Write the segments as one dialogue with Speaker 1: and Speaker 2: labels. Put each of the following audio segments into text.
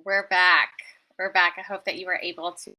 Speaker 1: We're back. We're back. I hope that you were able to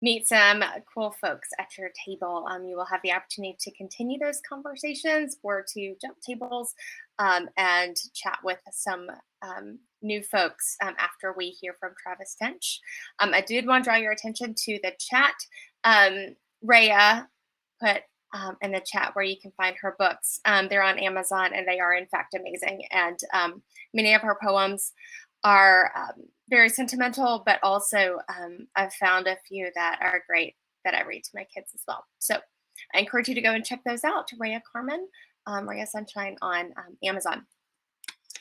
Speaker 1: meet some cool folks at your table. You will have the opportunity to continue those conversations or to jump tables and chat with some new folks after we hear from Travis Tench. I did want to draw your attention to the chat. Rhea put in the chat where you can find her books. They're on Amazon and they are in fact amazing. And many of her poems are very sentimental, but also I've found a few that are great that I read to my kids as well. So I encourage you to go and check those out. Rhea Carmen, Rhea Sunshine on Amazon.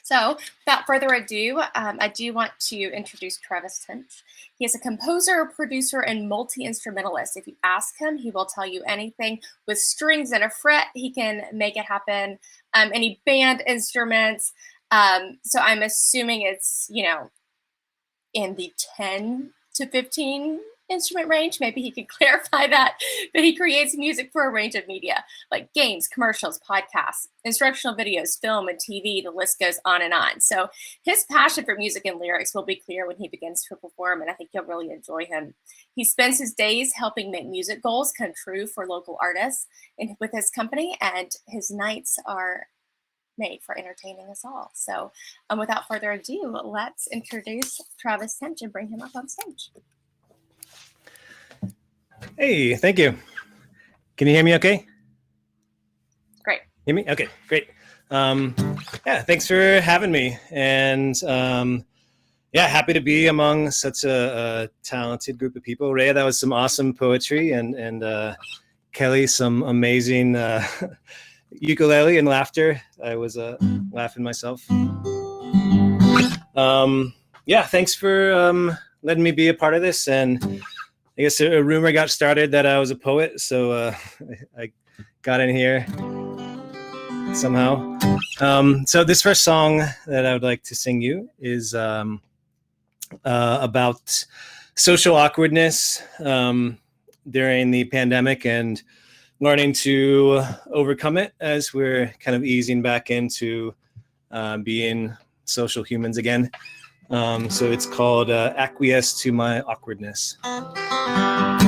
Speaker 1: So without further ado, I do want to introduce Travis Tench. He is a composer, producer, and multi-instrumentalist. If you ask him, he will tell you anything with strings and a fret. He can make it happen. Any band instruments. So I'm assuming it's, in the 10 to 15 instrument range. Maybe he could clarify that. But he creates music for a range of media like games, commercials, podcasts, instructional videos, film, and TV. The list goes on and on. So his passion for music and lyrics will be clear when he begins to perform, and I think you'll really enjoy him. He spends his days helping make music goals come true for local artists with his company, and his nights are made for entertaining us all. So without further ado, let's introduce Travis Tench and bring him up on stage.
Speaker 2: Hey, thank you. Can you hear me okay?
Speaker 1: Great.
Speaker 2: Hear me? Okay, great. Yeah, thanks for having me. And happy to be among such a talented group of people. Rhea, that was some awesome poetry, and Kelly, some amazing ukulele and laughter. I was laughing myself. Thanks for letting me be a part of this. And I guess a rumor got started that I was a poet, so I got in here somehow. So this first song that I would like to sing you is about social awkwardness during the pandemic and learning to overcome it as we're kind of easing back into being social humans again. So it's called Acquiesce to My Awkwardness. Time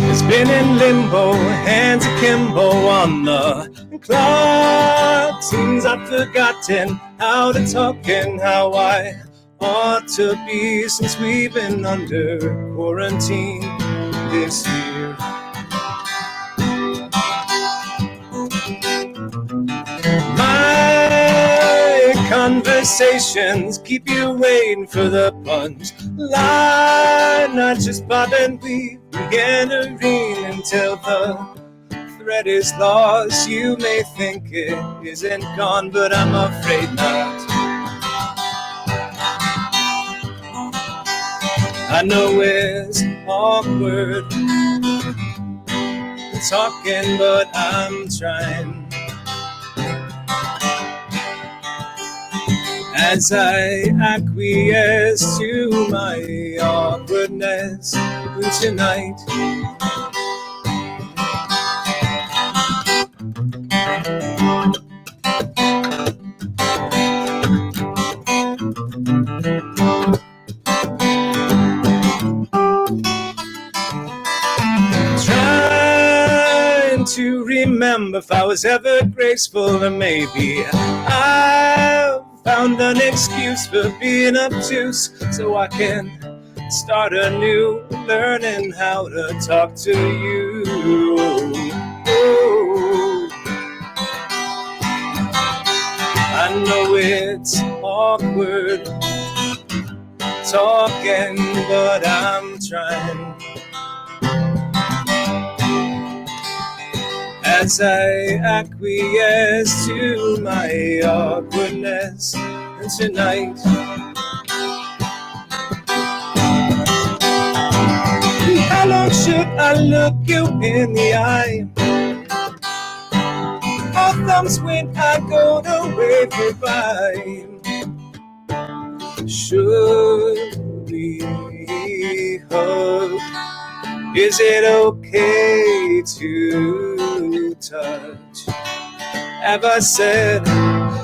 Speaker 2: has been in limbo, hands akimbo on the clock. Seems I've forgotten how to talk and how I ought to be since we've been under quarantine this year. My conversations keep you waiting for the punch line. I just bob and weave, meandering until the thread is lost. You may think it isn't gone, but I'm afraid not. I know it's awkward talking, but I'm trying. As I acquiesce to my awkwardness tonight. Trying to remember if I was ever graceful, or maybe I've found an excuse for being obtuse, so I can start anew, learning how to talk to you. I know it's awkward talking, but I'm trying. As I acquiesce to my awkwardness tonight. How long should I look you in the eye? Our thumbs when I go to wave goodbye. Should we hug? Is it okay to touch? Have I said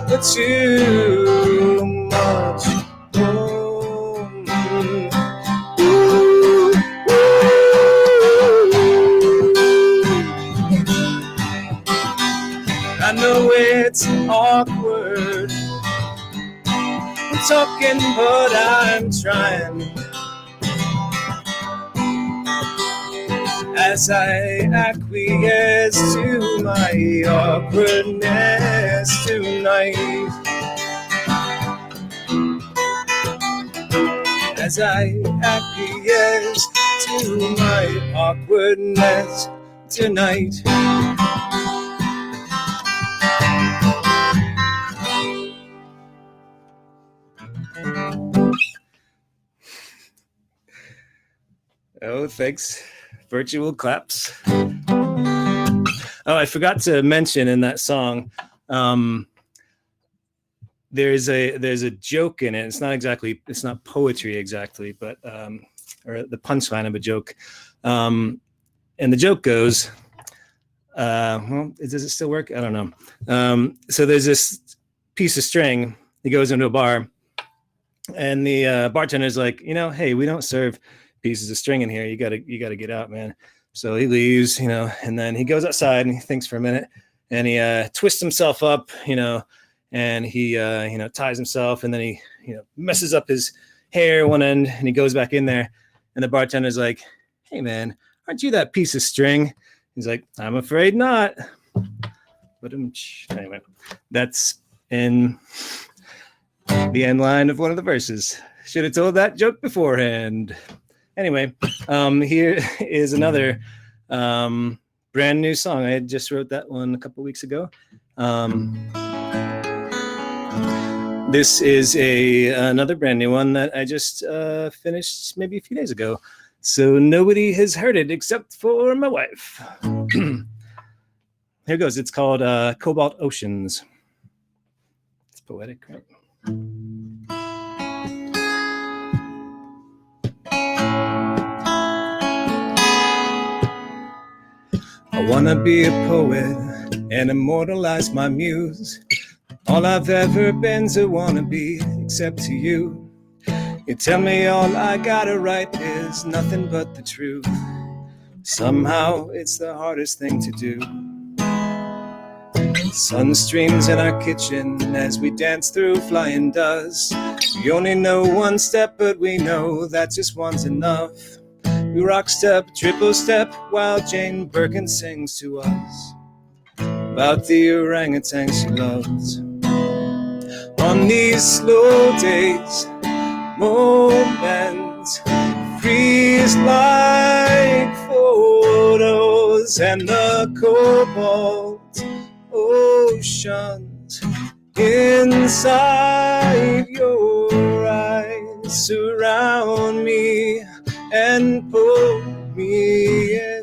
Speaker 2: but too much. I know it's awkward, I'm talking but I'm trying, as I acquiesce to my awkwardness tonight. As I acquiesce to my awkwardness tonight. Oh, thanks. Virtual claps. Oh, I forgot to mention in that song, there's a joke in it. It's not poetry exactly, but or the punchline of a joke. And the joke goes, well, does it still work? I don't know. So there's this piece of string. He goes into a bar, and the bartender's like, hey, we don't serve pieces of string in here. You gotta get out, man. So he leaves, and then he goes outside and he thinks for a minute, and he twists himself up, and he ties himself, and then he messes up his hair one end, and he goes back in there, and the bartender's like, hey man, aren't you that piece of string? He's like, I'm afraid not. But anyway, that's in the end line of one of the verses. Should have told that joke beforehand. Anyway, here is another brand new song. I just wrote that one a couple weeks ago. This is another brand new one that I just finished maybe a few days ago. So nobody has heard it except for my wife. Here goes. It's called Cobalt Oceans. It's poetic, right? I wanna be a poet and immortalize my muse. All I've ever been's a wannabe, except to you. You tell me all I gotta write is nothing but the truth. Somehow it's the hardest thing to do. Sun streams in our kitchen as we dance through flying dust. We only know one step, but we know that just one's enough. We rock step, triple step, while Jane Birkin sings to us about the orangutan she loves. On these slow days, moments freeze like photos, and the cobalt oceans inside your eyes surround me and pull me in.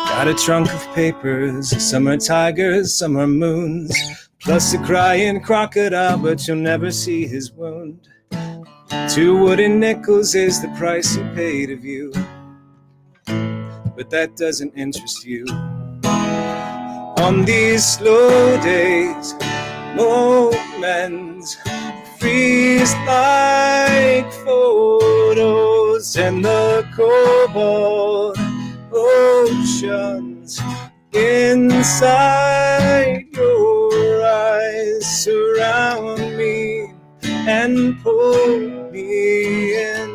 Speaker 2: Got a trunk of papers, some are tigers, some are moons, plus a crying crocodile, but you'll never see his wound. 2 wooden nickels is the price he paid of you, but that doesn't interest you. On these slow days, moments freeze like photos, and the cobalt oceans inside your eyes surround me and pull me in.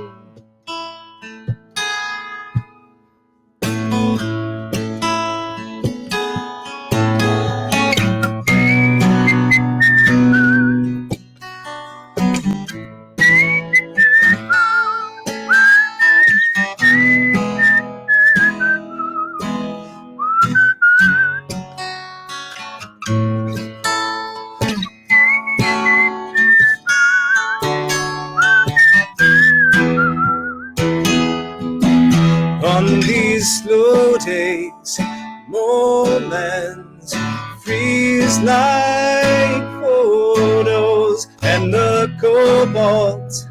Speaker 2: On these slow days, moments freeze like photos, and the cobalt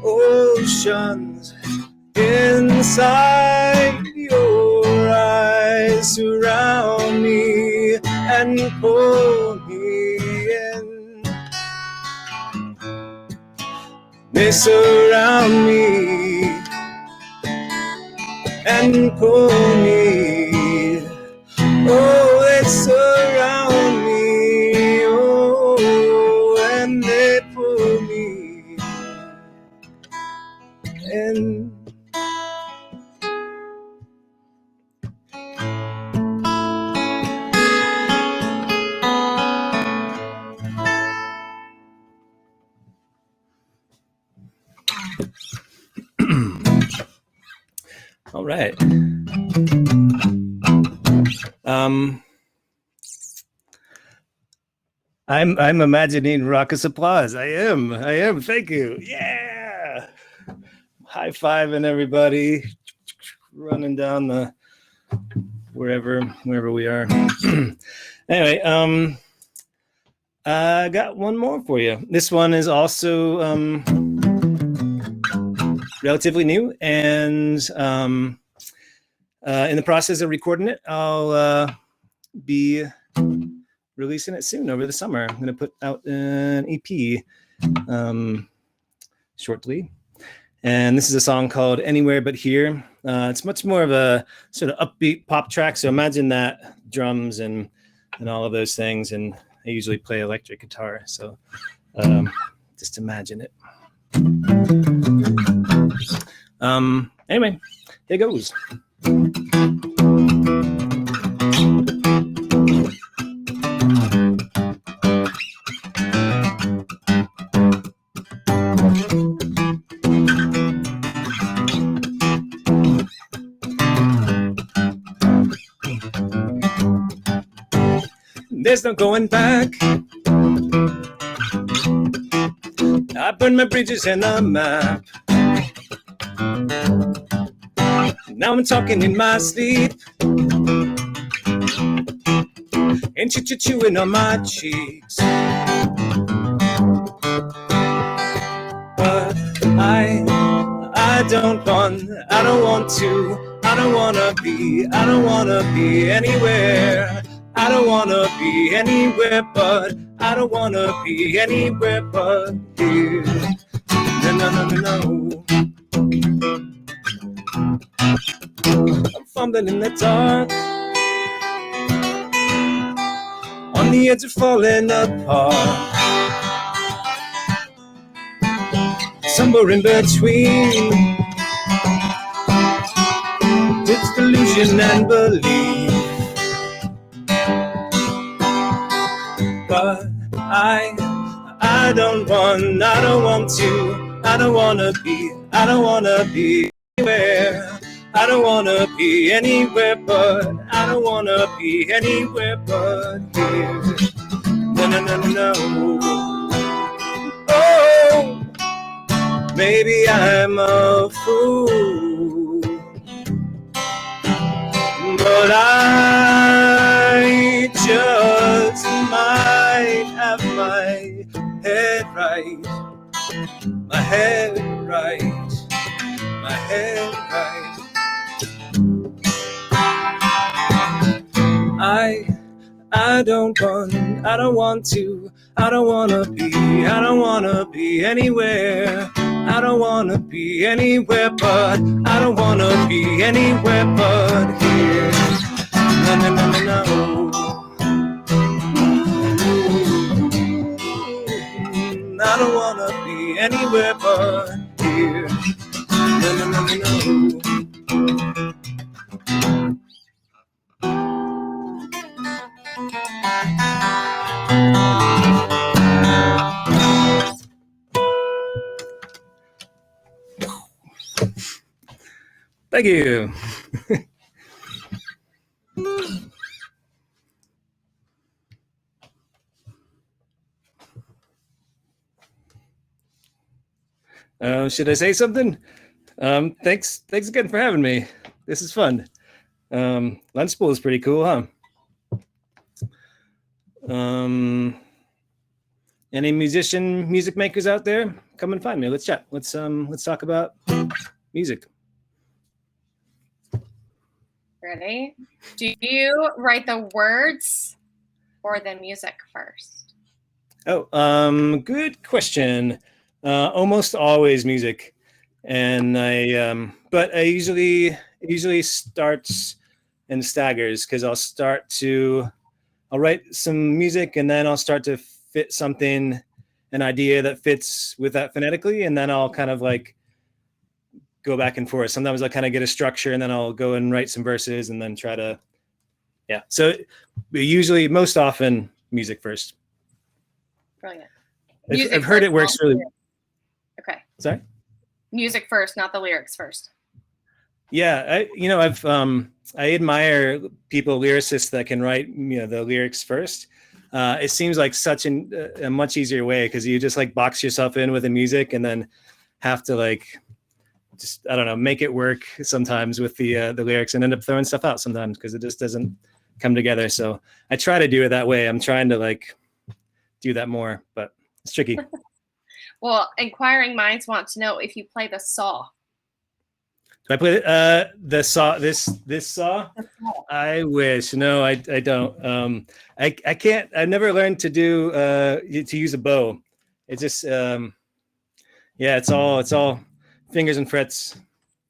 Speaker 2: oceans inside and pull me in. They surround me and pull me. Oh, they surround me. Oh, and they pull me in. All right. I'm imagining raucous applause. I am. Thank you. Yeah. High fiving everybody. Running down the wherever we are. Anyway, I got one more for you. This one is also relatively new, and in the process of recording it, I'll be releasing it soon over the summer. I'm going to put out an EP shortly. And this is a song called Anywhere But Here. It's much more of a sort of upbeat pop track. So imagine that, drums and all of those things. And I usually play electric guitar. So just imagine it. Anyway, here goes. There's no going back. I burned my bridges and a map. Now I'm talking in my sleep. And chewing on my cheeks. But I don't want to, I don't wanna be anywhere. I don't wanna be anywhere but, I don't wanna be anywhere but here. No. I'm fumbling in the dark, on the edge of falling apart. Somewhere in between, it's delusion and belief. But I don't wanna be anywhere. I don't wanna be anywhere but, I don't wanna be anywhere but here. No. Oh, maybe I'm a fool, but I just might have my head right. My head right. I don't wanna be anywhere. I don't wanna be anywhere but, I don't wanna be anywhere but here. No. I don't wanna be anywhere but here. No. Thank you. Should I say something? Thanks again for having me. This is fun. Lunch Bowl is pretty cool, huh? Any music makers out there? Come and find me. Let's chat. Let's talk about music.
Speaker 1: Ready? Do you write the words or the music first?
Speaker 2: Oh, good question. Almost always music, and but it usually starts and staggers because I'll write some music and then I'll start to fit something, an idea that fits with that phonetically, and then I'll kind of like go back and forth. Sometimes I'll kind of get a structure and then I'll go and write some verses and then try to, yeah. So usually, most often, music first.
Speaker 1: Brilliant.
Speaker 2: I've
Speaker 1: Music
Speaker 2: heard
Speaker 1: first.
Speaker 2: it works really.
Speaker 1: Okay.
Speaker 2: Sorry.
Speaker 1: Music first, not the lyrics first.
Speaker 2: Yeah, I admire people lyricists that can write the lyrics first. It seems like such a much easier way because you just like box yourself in with the music and then have to like just I don't know make it work sometimes with the lyrics and end up throwing stuff out sometimes because it just doesn't come together. So I try to do it that way. I'm trying to like do that more, but it's tricky.
Speaker 1: Well, inquiring minds want to know if you play the saw.
Speaker 2: Do I play the saw? This saw? I wish. No, I don't. I can't. I've never learned to do to use a bow. It's just yeah. It's all fingers and frets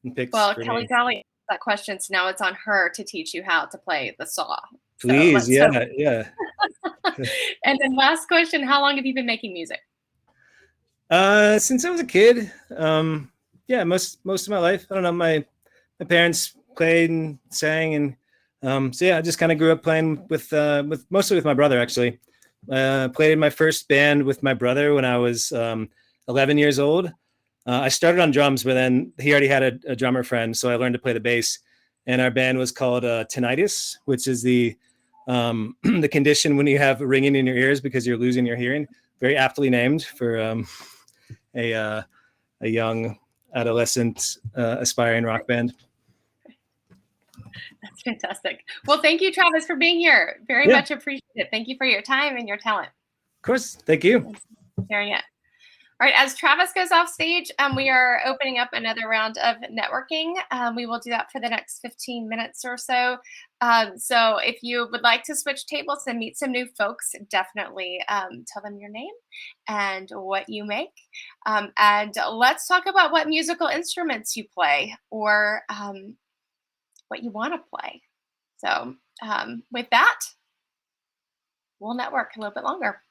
Speaker 2: and picks
Speaker 1: Well,
Speaker 2: for
Speaker 1: Kelly
Speaker 2: me.
Speaker 1: Dolly asked that question, so now it's on her to teach you how to play the saw. So
Speaker 2: Please,
Speaker 1: let's hope.
Speaker 2: yeah, yeah.
Speaker 1: And then last question, how long have you been making music?
Speaker 2: Since I was a kid, yeah, most of my life. I don't know. My parents played and sang, and so yeah, I just kind of grew up playing with mostly with my brother. Actually, played in my first band with my brother when I was 11 years old. I started on drums, but then he already had a drummer friend, so I learned to play the bass. And our band was called tinnitus, which is the the condition when you have ringing in your ears because you're losing your hearing. Very aptly named for a uh, a young adolescent aspiring rock band.
Speaker 1: That's fantastic. Well, thank you, Travis, for being here. Very
Speaker 2: Yeah, of
Speaker 1: much appreciated. Thank you for your time and your talent.
Speaker 2: course. Thank you.
Speaker 1: Thanks for sharing it. All right, as Travis goes off stage, we are opening up another round of networking. We will do that for the next 15 minutes or so. So if you would like to switch tables and meet some new folks, definitely tell them your name and what you make. And let's talk about what musical instruments you play or what you want to play. So with that, we'll network a little bit longer.